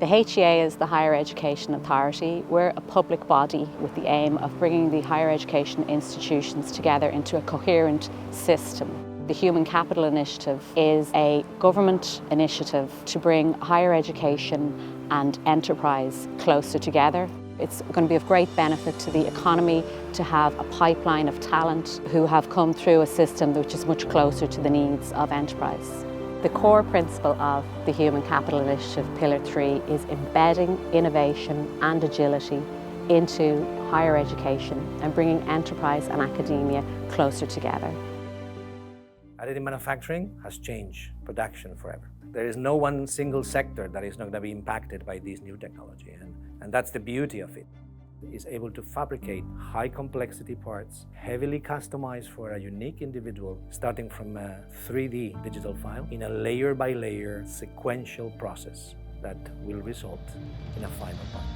The HCI is the Higher Education Authority. We're a public body with the aim of bringing the higher education institutions together into a coherent system. The Human Capital Initiative is a government initiative to bring higher education and enterprise closer together. It's going to be of great benefit to the economy to have a pipeline of talent who have come through a system which is much closer to the needs of enterprise. The core principle of the Human Capital Initiative, Pillar 3, is embedding innovation and agility into higher education and bringing enterprise and academia closer together. Additive manufacturing has changed production forever. There is no one single sector that is not going to be impacted by this new technology, and that's the beauty of it. It's able to fabricate high complexity parts, heavily customized for a unique individual, starting from a 3D digital file in a layer by layer sequential process that will result in a final part.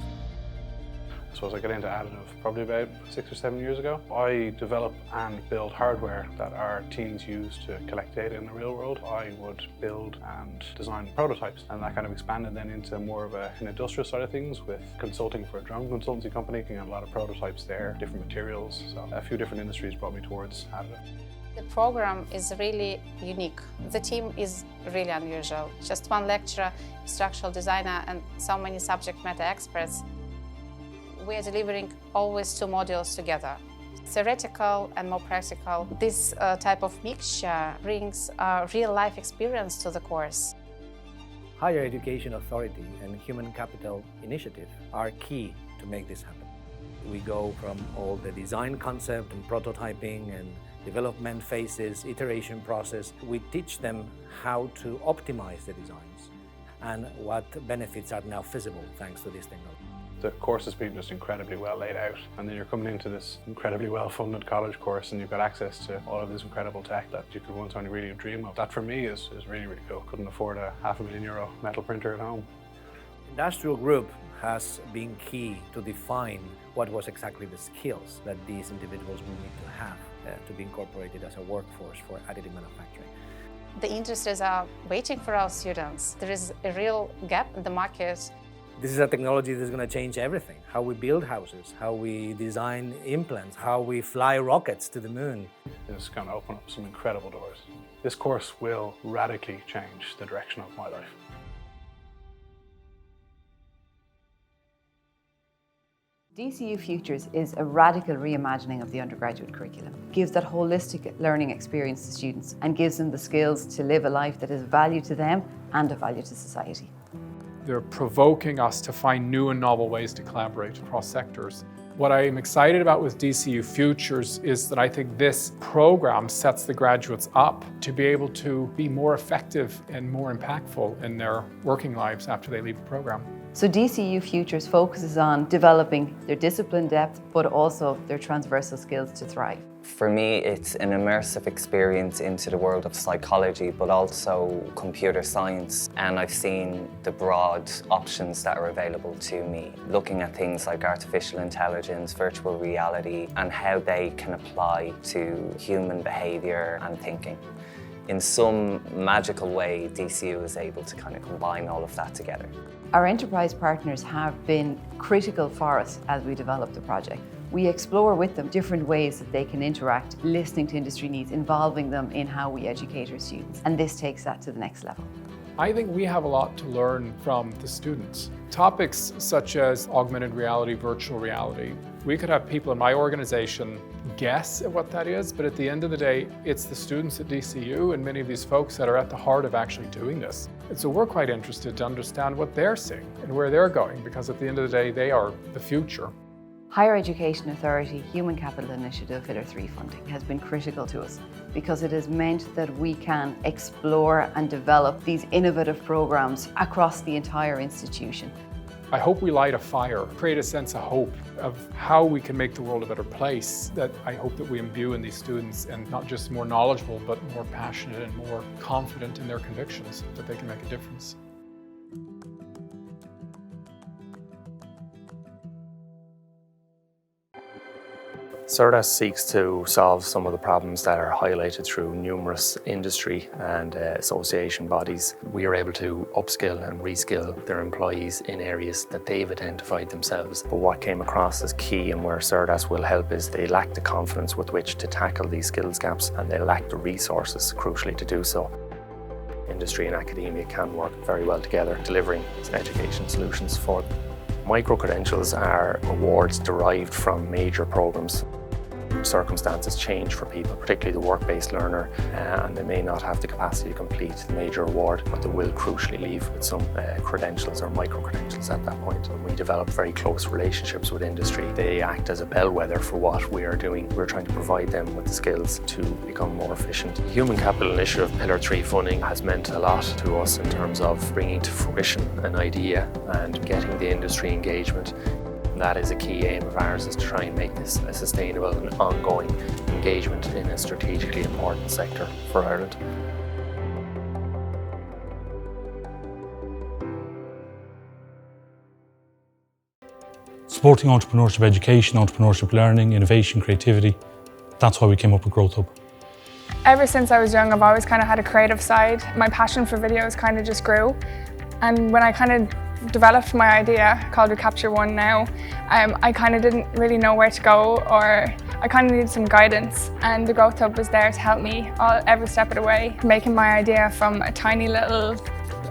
I suppose I got into additive probably about 6 or 7 years ago. I develop and build hardware that our teams use to collect data in the real world. I would build and design prototypes, and that kind of expanded then into more of an industrial side of things with consulting for a drone consultancy company, looking at a lot of prototypes there, different materials. So a few different industries brought me towards additive. The program is really unique. The team is really unusual. Just one lecturer, structural designer, and so many subject matter experts. We are delivering always 2 modules together, theoretical and more practical. This type of mixture brings a real-life experience to the course. Higher Education Authority and Human Capital Initiative are key to make this happen. We go from all the design concept and prototyping and development phases, iteration process. We teach them how to optimize the designs and what benefits are now feasible thanks to this technology. The course has been just incredibly well laid out, and then you're coming into this incredibly well-funded college course and you've got access to all of this incredible tech that you could once only really dream of. That for me is really, really cool. Couldn't afford a €500,000 metal printer at home. Industrial group has been key to define what was exactly the skills that these individuals will need to have to be incorporated as a workforce for additive manufacturing. The industries are waiting for our students. There is a real gap in the market. This is a technology that's going to change everything. How we build houses, how we design implants, how we fly rockets to the moon. It's going to open up some incredible doors. This course will radically change the direction of my life. DCU Futures is a radical reimagining of the undergraduate curriculum. It gives that holistic learning experience to students and gives them the skills to live a life that is of value to them and of value to society. They're provoking us to find new and novel ways to collaborate across sectors. What I am excited about with DCU Futures is that I think this program sets the graduates up to be able to be more effective and more impactful in their working lives after they leave the program. So DCU Futures focuses on developing their discipline depth, but also their transversal skills to thrive. For me, it's an immersive experience into the world of psychology, but also computer science. And I've seen the broad options that are available to me, looking at things like artificial intelligence, virtual reality, and how they can apply to human behavior and thinking. In some magical way, DCU is able to kind of combine all of that together. Our enterprise partners have been critical for us as we develop the project. We explore with them different ways that they can interact, listening to industry needs, involving them in how we educate our students, and this takes that to the next level. I think we have a lot to learn from the students. Topics such as augmented reality, virtual reality. We could have people in my organization guess at what that is, but at the end of the day, it's the students at DCU and many of these folks that are at the heart of actually doing this. And so we're quite interested to understand what they're seeing and where they're going, because at the end of the day, they are the future. Higher Education Authority Human Capital Initiative Pillar 3 funding has been critical to us because it has meant that we can explore and develop these innovative programs across the entire institution. I hope we light a fire, create a sense of hope of how we can make the world a better place, that I hope that we imbue in these students, and not just more knowledgeable, but more passionate and more confident in their convictions that they can make a difference. CERDAS seeks to solve some of the problems that are highlighted through numerous industry and association bodies. We are able to upskill and reskill their employees in areas that they've identified themselves. But what came across as key and where CERDAS will help is they lack the confidence with which to tackle these skills gaps, and they lack the resources, crucially, to do so. Industry and academia can work very well together, delivering education solutions for them. Micro-credentials are awards derived from major programs. Circumstances change for people, particularly the work-based learner, and they may not have the capacity to complete the major award, but they will crucially leave with some credentials or micro-credentials at that point. And we develop very close relationships with industry. They act as a bellwether for what we are doing. We're trying to provide them with the skills to become more efficient. The Human Capital Initiative Pillar 3 funding has meant a lot to us in terms of bringing to fruition an idea and getting the industry engagement. That is a key aim of ours, is to try and make this a sustainable and ongoing engagement in a strategically important sector for Ireland. Supporting entrepreneurship education, entrepreneurship learning, innovation, creativity, that's why we came up with Growth Hub. Ever since I was young, I've always kind of had a creative side. My passion for videos kind of just grew. And when I kind of developed my idea, called Recapture One now, I kind of didn't really know where to go, or I kind of needed some guidance, and the Growth Hub was there to help me every step of the way, making my idea from a tiny little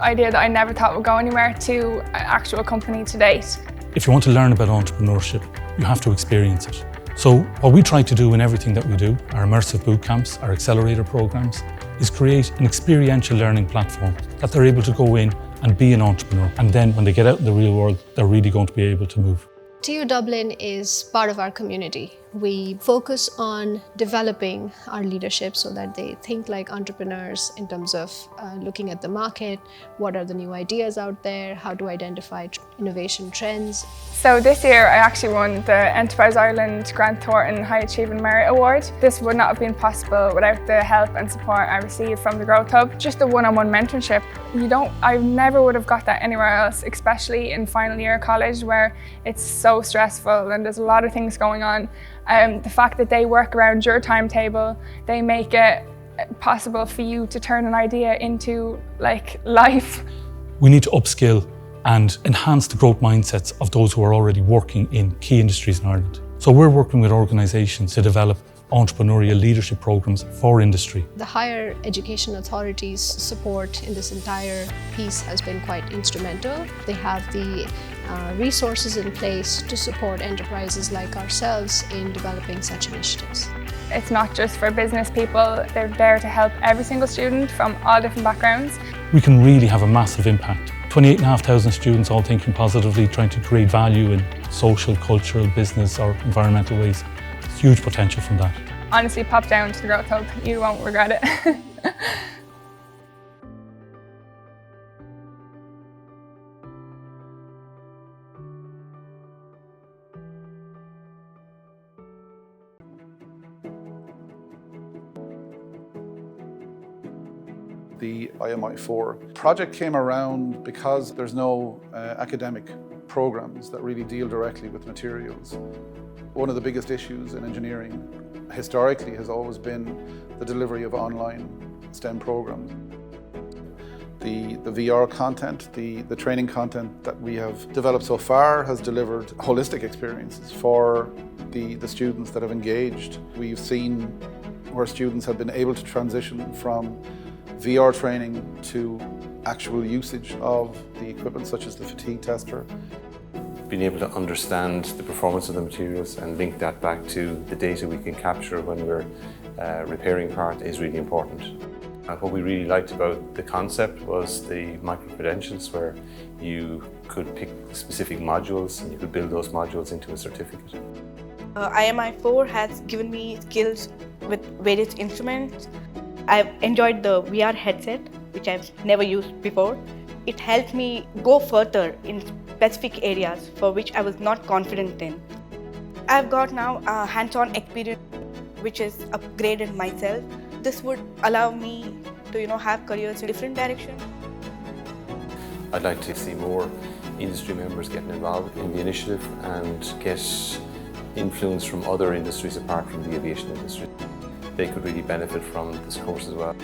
idea that I never thought would go anywhere to an actual company to date. If you want to learn about entrepreneurship, you have to experience it. So what we try to do in everything that we do, our immersive boot camps, our accelerator programs, is create an experiential learning platform that they're able to go in and be an entrepreneur. And then when they get out in the real world, they're really going to be able to move. TU Dublin is part of our community. We focus on developing our leadership so that they think like entrepreneurs in terms of looking at the market, what are the new ideas out there, how to identify innovation trends. So this year I actually won the Enterprise Ireland Grant Thornton High Achieving Merit Award. This would not have been possible without the help and support I received from the Growth Hub. Just the one-on-one mentorship. I never would have got that anywhere else, especially in final year of college where it's so stressful and there's a lot of things going on. The fact that they work around your timetable, they make it possible for you to turn an idea into life. We need to upskill and enhance the growth mindsets of those who are already working in key industries in Ireland. So we're working with organisations to develop entrepreneurial leadership programs for industry. The higher education authorities' support in this entire piece has been quite instrumental. They have the resources in place to support enterprises like ourselves in developing such initiatives. It's not just for business people, they're there to help every single student from all different backgrounds. We can really have a massive impact. 28,500 students all thinking positively, trying to create value in social, cultural, business or environmental ways. Huge potential from that. Honestly, pop down to the Growth Hub, you won't regret it. The IMI4 project came around because there's no academic programs that really deal directly with materials. One of the biggest issues in engineering historically has always been the delivery of online STEM programs. The VR content, the training content that we have developed so far has delivered holistic experiences for the students that have engaged. We've seen where students have been able to transition from VR training to actual usage of the equipment such as the fatigue tester. Being able to understand the performance of the materials and link that back to the data we can capture when we're repairing part is really important. What we really liked about the concept was the micro-credentials, where you could pick specific modules and you could build those modules into a certificate. IMI4 has given me skills with various instruments. I've enjoyed the VR headset, which I've never used before. It helped me go further in specific areas for which I was not confident in. I've got now a hands-on experience which has upgraded myself. This would allow me to have careers in different directions. I'd like to see more industry members getting involved in the initiative and get influence from other industries apart from the aviation industry. They could really benefit from this course as well.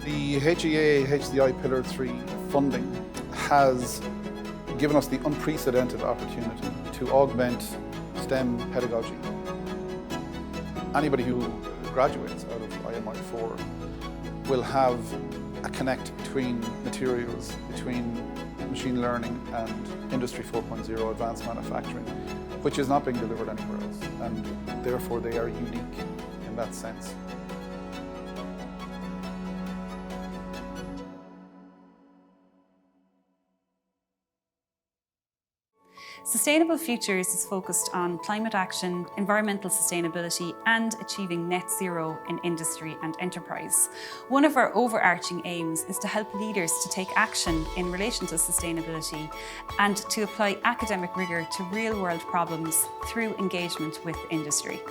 The HCI Pillar 3 funding has given us the unprecedented opportunity to augment STEM pedagogy. Anybody who graduates out of IMI4 will have a connect between materials, between machine learning and Industry 4.0 advanced manufacturing, which is not being delivered anywhere else, and therefore they are unique in that sense. Sustainable Futures is focused on climate action, environmental sustainability and achieving net zero in industry and enterprise. One of our overarching aims is to help leaders to take action in relation to sustainability and to apply academic rigour to real-world problems through engagement with industry.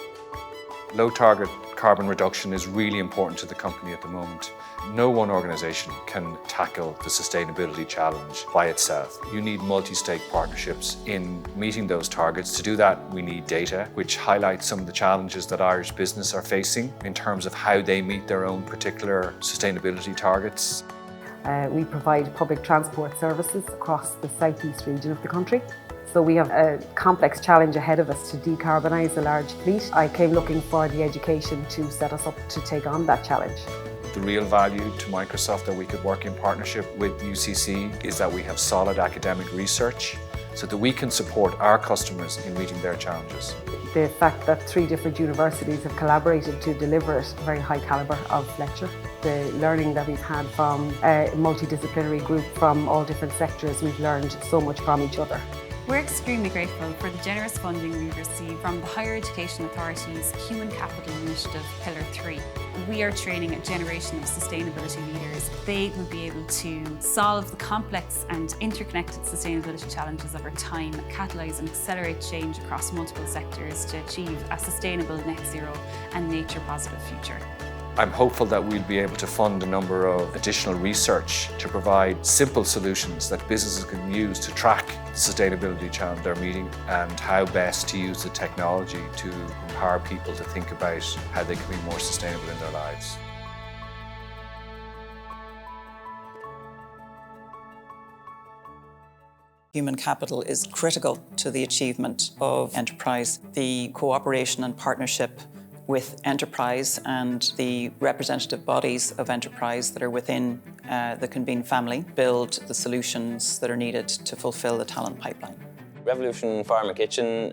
Low target carbon reduction is really important to the company at the moment. No one organisation can tackle the sustainability challenge by itself. You need multi-stake partnerships in meeting those targets. To do that, we need data, which highlights some of the challenges that Irish business are facing in terms of how they meet their own particular sustainability targets. We provide public transport services across the southeast region of the country. So we have a complex challenge ahead of us to decarbonise a large fleet. I came looking for the education to set us up to take on that challenge. The real value to Microsoft that we could work in partnership with UCC is that we have solid academic research so that we can support our customers in meeting their challenges. The fact that 3 different universities have collaborated to deliver a very high calibre of lecture. The learning that we've had from a multidisciplinary group from all different sectors, we've learned so much from each other. We're extremely grateful for the generous funding we've received from the Higher Education Authority's Human Capital Initiative Pillar 3. We are training a generation of sustainability leaders. They will be able to solve the complex and interconnected sustainability challenges of our time, catalyse and accelerate change across multiple sectors to achieve a sustainable net zero and nature positive future. I'm hopeful that we'll be able to fund a number of additional research to provide simple solutions that businesses can use to track the sustainability challenge they're meeting and how best to use the technology to empower people to think about how they can be more sustainable in their lives. Human capital is critical to the achievement of enterprise. The cooperation and partnership with enterprise and the representative bodies of enterprise that are within the Convene family build the solutions that are needed to fulfil the talent pipeline. Revolution Farm and Kitchen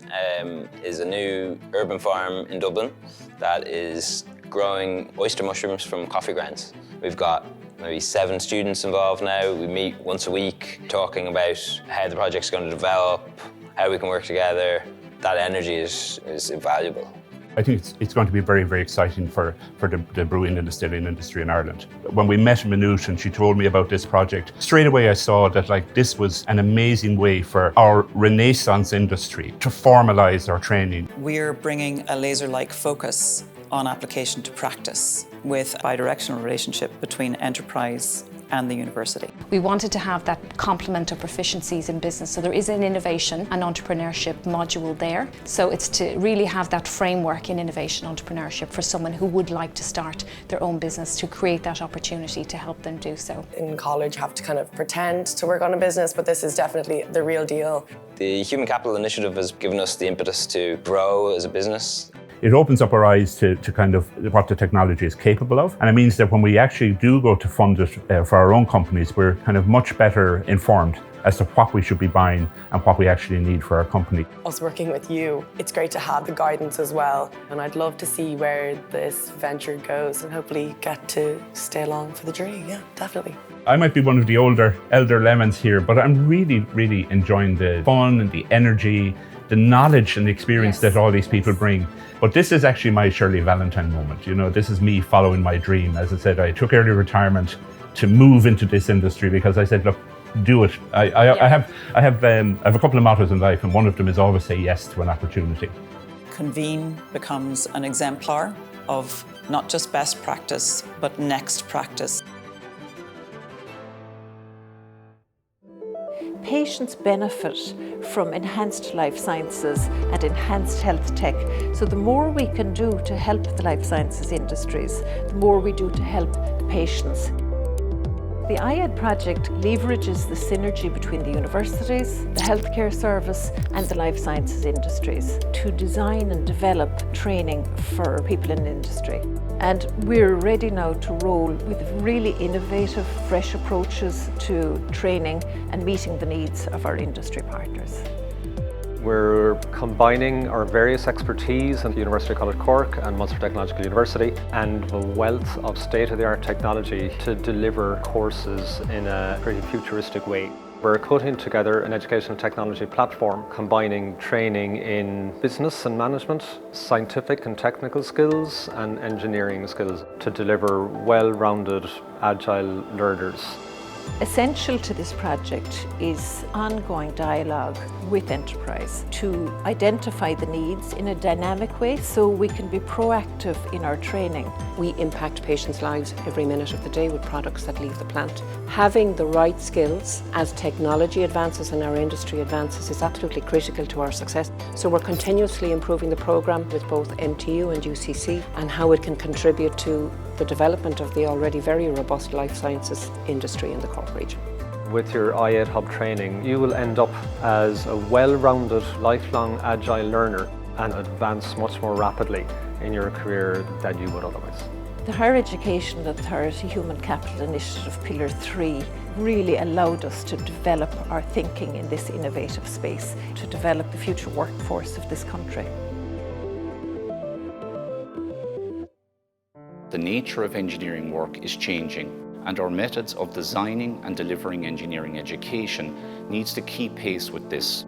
is a new urban farm in Dublin that is growing oyster mushrooms from coffee grounds. We've got maybe 7 students involved now. We meet once a week talking about how the project's going to develop, how we can work together. That energy is invaluable. I think it's going to be very, very exciting for the brewing and distilling industry in Ireland. When we met Minute and she told me about this project, straight away I saw that this was an amazing way for our Renaissance industry to formalise our training. We're bringing a laser-like focus on application to practice with a bi-directional relationship between enterprise and the university. We wanted to have that complement of proficiencies in business. So there is an innovation and entrepreneurship module there. So it's to really have that framework in innovation entrepreneurship for someone who would like to start their own business, to create that opportunity to help them do so. In college, have to kind of pretend to work on a business, but this is definitely the real deal. The Human Capital Initiative has given us the impetus to grow as a business. It opens up our eyes to kind of what the technology is capable of. And it means that when we actually do go to fund it for our own companies, we're kind of much better informed as to what we should be buying and what we actually need for our company. Us working with you, it's great to have the guidance as well. And I'd love to see where this venture goes and hopefully get to stay along for the journey. Yeah, definitely. I might be one of the elder lemons here, but I'm really, really enjoying the fun and the energy, the knowledge and the experience that all these people bring. But this is actually my Shirley Valentine moment. You know, this is me following my dream. As I said, I took early retirement to move into this industry because I said, look, do it. I have a couple of mottos in life, and one of them is always say yes to an opportunity. Convene becomes an exemplar of not just best practice, but next practice. patients benefit from enhanced life sciences and enhanced health tech. So the more we can do to help the life sciences industries, the more we do to help the patients. The IED project leverages the synergy between the universities, the healthcare service and the life sciences industries to design and develop training for people in the industry. And we're ready now to roll with really innovative, fresh approaches to training and meeting the needs of our industry partners. We're combining our various expertise at the University College Cork and Munster Technological University and a wealth of state-of-the-art technology to deliver courses in a pretty futuristic way. We're putting together an educational technology platform combining training in business and management, scientific and technical skills and engineering skills to deliver well-rounded, agile learners. Essential to this project is ongoing dialogue with enterprise to identify the needs in a dynamic way so we can be proactive in our training. We impact patients' lives every minute of the day with products that leave the plant. Having the right skills as technology advances and our industry advances is absolutely critical to our success. So we're continuously improving the programme with both MTU and UCC and how it can contribute to the development of the already very robust life sciences industry in the Cork region. With your IED Hub training, you will end up as a well-rounded, lifelong agile learner and advance much more rapidly in your career than you would otherwise. The Higher Education Authority Human Capital Initiative Pillar 3 really allowed us to develop our thinking in this innovative space, to develop the future workforce of this country. The nature of engineering work is changing, and our methods of designing and delivering engineering education needs to keep pace with this.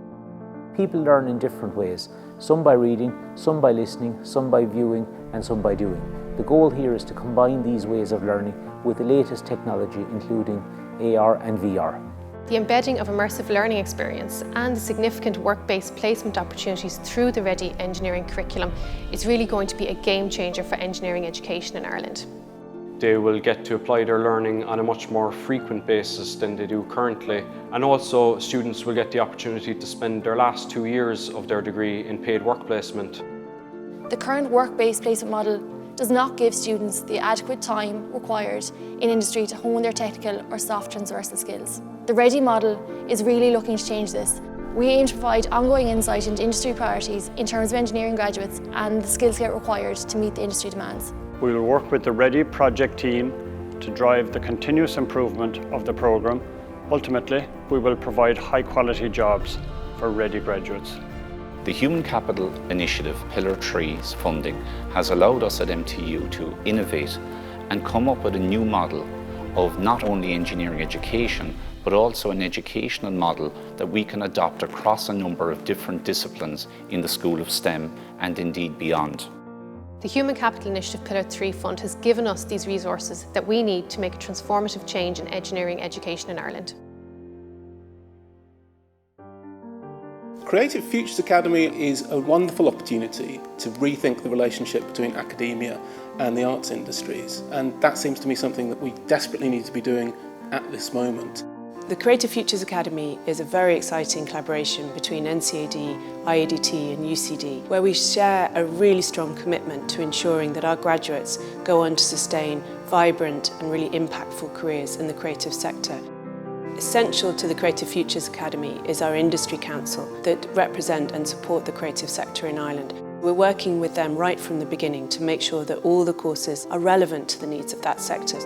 People learn in different ways, some by reading, some by listening, some by viewing and some by doing. The goal here is to combine these ways of learning with the latest technology including AR and VR. The embedding of immersive learning experience and the significant work-based placement opportunities through the Ready Engineering curriculum is really going to be a game changer for engineering education in Ireland. They will get to apply their learning on a much more frequent basis than they do currently, and also students will get the opportunity to spend their last 2 years of their degree in paid work placement. The current work-based placement model does not give students the adequate time required in industry to hone their technical or soft transversal skills. The Ready model is really looking to change this. We aim to provide ongoing insight into industry priorities in terms of engineering graduates and the skill set required to meet the industry demands. We will work with the Ready project team to drive the continuous improvement of the programme. Ultimately, we will provide high-quality jobs for Ready graduates. The Human Capital Initiative Pillar 3's funding has allowed us at MTU to innovate and come up with a new model of not only engineering education, but also an educational model that we can adopt across a number of different disciplines in the School of STEM and indeed beyond. The Human Capital Initiative Pillar 3 Fund has given us these resources that we need to make a transformative change in engineering education in Ireland. Creative Futures Academy is a wonderful opportunity to rethink the relationship between academia and the arts industries, and that seems to me something that we desperately need to be doing at this moment. The Creative Futures Academy is a very exciting collaboration between NCAD, IADT and UCD, where we share a really strong commitment to ensuring that our graduates go on to sustain vibrant and really impactful careers in the creative sector. Essential to the Creative Futures Academy is our Industry Council that represent and support the creative sector in Ireland. We're working with them right from the beginning to make sure that all the courses are relevant to the needs of that sector.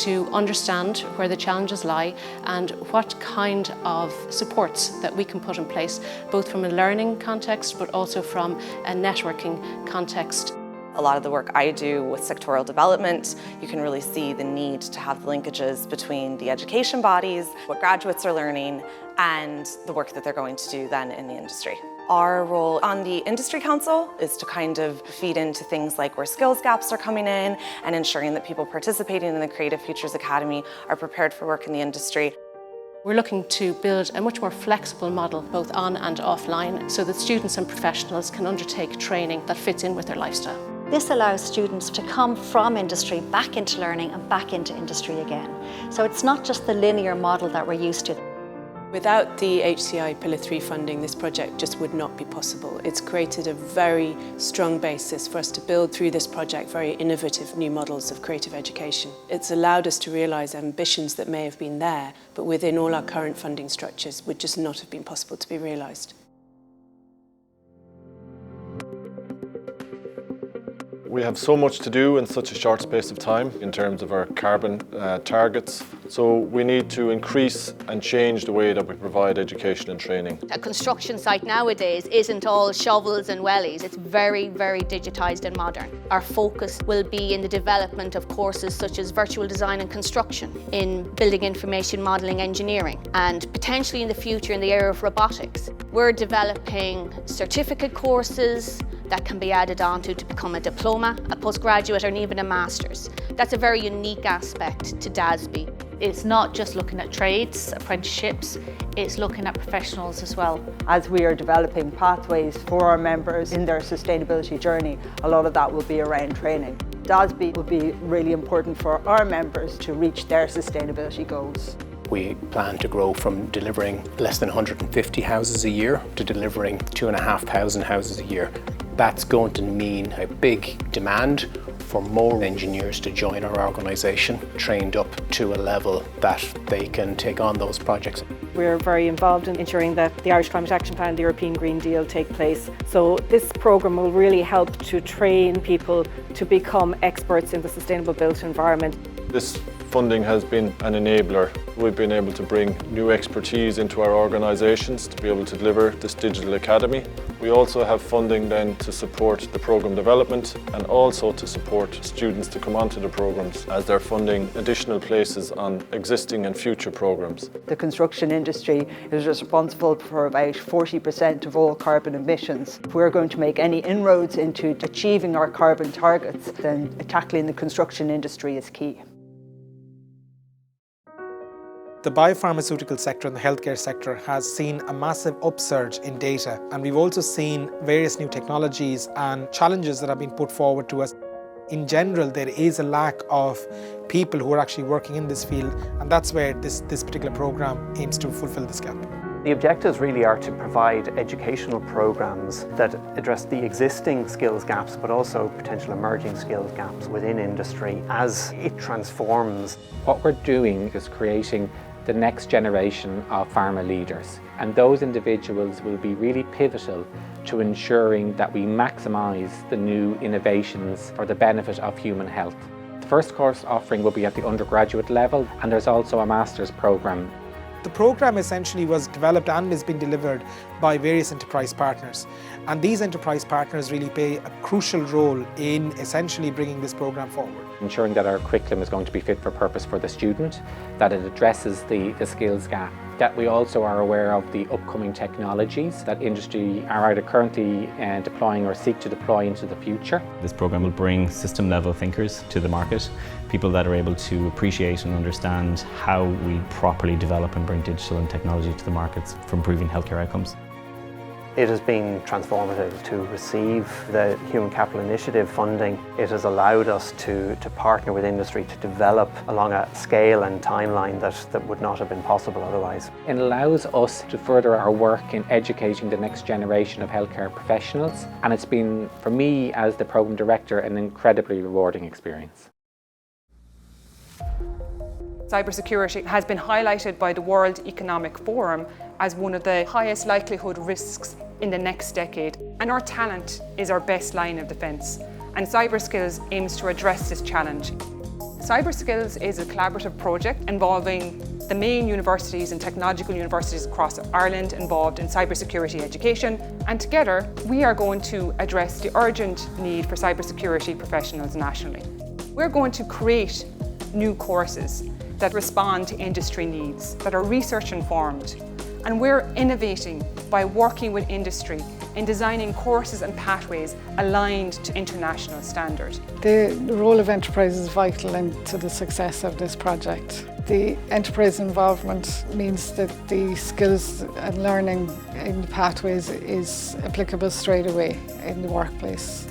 To understand where the challenges lie and what kind of supports that we can put in place, both from a learning context but also from a networking context. A lot of the work I do with sectoral development, you can really see the need to have the linkages between the education bodies, what graduates are learning, and the work that they're going to do then in the industry. Our role on the Industry Council is to kind of feed into things like where skills gaps are coming in and ensuring that people participating in the Creative Futures Academy are prepared for work in the industry. We're looking to build a much more flexible model, both on and offline, so that students and professionals can undertake training that fits in with their lifestyle. This allows students to come from industry back into learning and back into industry again. So it's not just the linear model that we're used to. Without the HCI Pillar 3 funding, this project just would not be possible. It's created a very strong basis for us to build through this project very innovative new models of creative education. It's allowed us to realise ambitions that may have been there, but within all our current funding structures would just not have been possible to be realised. We have so much to do in such a short space of time in terms of our carbon targets. So we need to increase and change the way that we provide education and training. A construction site nowadays isn't all shovels and wellies. It's very, very digitised and modern. Our focus will be in the development of courses such as virtual design and construction, in building information modelling engineering, and potentially in the future in the area of robotics. We're developing certificate courses that can be added on to become a diploma, a postgraduate, and even a master's. That's a very unique aspect to DASB. It's not just looking at trades, apprenticeships, it's looking at professionals as well. As we are developing pathways for our members in their sustainability journey, a lot of that will be around training. DASB will be really important for our members to reach their sustainability goals. We plan to grow from delivering less than 150 houses a year to delivering 2,500 houses a year. That's going to mean a big demand for more engineers to join our organisation, trained up to a level that they can take on those projects. We're very involved in ensuring that the Irish Climate Action Plan and the European Green Deal take place. So this programme will really help to train people to become experts in the sustainable built environment. This funding has been an enabler. We've been able to bring new expertise into our organisations to be able to deliver this digital academy. We also have funding then to support the programme development and also to support students to come onto the programmes as they're funding additional places on existing and future programmes. The construction industry is responsible for about 40% of all carbon emissions. If we're going to make any inroads into achieving our carbon targets, then tackling the construction industry is key. The biopharmaceutical sector and the healthcare sector has seen a massive upsurge in data, and we've also seen various new technologies and challenges that have been put forward to us. In general, there is a lack of people who are actually working in this field, and that's where this particular programme aims to fulfil this gap. The objectives really are to provide educational programs that address the existing skills gaps, but also potential emerging skills gaps within industry as it transforms. What we're doing is creating the next generation of pharma leaders, and those individuals will be really pivotal to ensuring that we maximise the new innovations for the benefit of human health. The first course offering will be at the undergraduate level, and there's also a master's programme. The programme essentially was developed and is being delivered by various enterprise partners, and these enterprise partners really play a crucial role in essentially bringing this programme forward. Ensuring that our curriculum is going to be fit for purpose for the student, that it addresses the skills gap, that we also are aware of the upcoming technologies that industry are either currently deploying or seek to deploy into the future. This programme will bring system-level thinkers to the market, people that are able to appreciate and understand how we properly develop and bring digital and technology to the markets for improving healthcare outcomes. It has been transformative to receive the Human Capital Initiative funding. It has allowed us to partner with industry to develop along a scale and timeline that would not have been possible otherwise. It allows us to further our work in educating the next generation of healthcare professionals, and it's been, for me as the programme director, an incredibly rewarding experience. Cybersecurity has been highlighted by the World Economic Forum as one of the highest likelihood risks in the next decade. And our talent is our best line of defence. And CyberSkills aims to address this challenge. CyberSkills is a collaborative project involving the main universities and technological universities across Ireland involved in cybersecurity education. And together, we are going to address the urgent need for cybersecurity professionals nationally. We're going to create new courses that respond to industry needs, that are research informed. And we're innovating by working with industry in designing courses and pathways aligned to international standard. The role of enterprise is vital to the success of this project. The enterprise involvement means that the skills and learning in the pathways is applicable straight away in the workplace.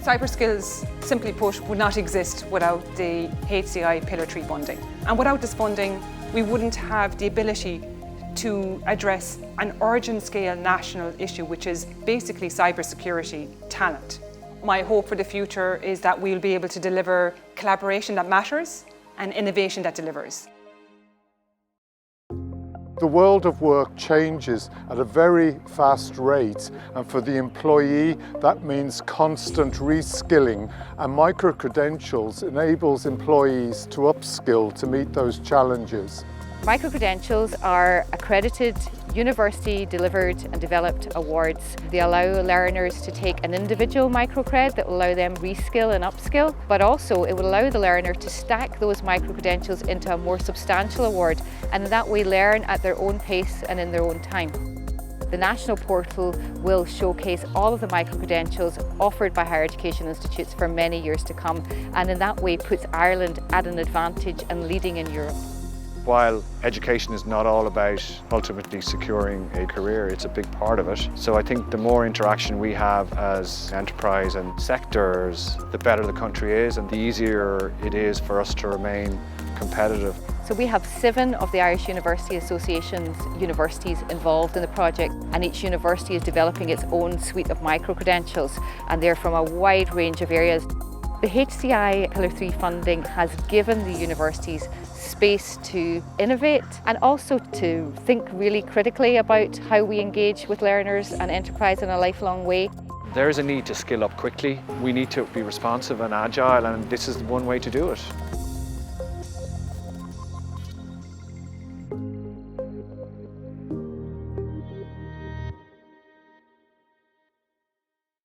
CyberSkills, simply put, would not exist without the HCI Pillar 3 funding. And without this funding, we wouldn't have the ability to address an urgent scale national issue, which is basically cybersecurity talent. My hope for the future is that we'll be able to deliver collaboration that matters and innovation that delivers. The world of work changes at a very fast rate, and for the employee that means constant reskilling, and micro-credentials enables employees to upskill to meet those challenges. Micro-credentials are accredited, university-delivered and developed awards. They allow learners to take an individual microcred that will allow them reskill and upskill, but also it will allow the learner to stack those micro-credentials into a more substantial award, and in that way learn at their own pace and in their own time. The national portal will showcase all of the micro-credentials offered by higher education institutes for many years to come, and in that way puts Ireland at an advantage and leading in Europe. While education is not all about ultimately securing a career, it's a big part of it. So I think the more interaction we have as enterprise and sectors, the better the country is and the easier it is for us to remain competitive. So we have 7 of the Irish University Association's universities involved in the project, and each university is developing its own suite of micro-credentials, and they're from a wide range of areas. The HCI Pillar 3 funding has given the universities space to innovate and also to think really critically about how we engage with learners and enterprise in a lifelong way. There is a need to skill up quickly. We need to be responsive and agile, and this is one way to do it.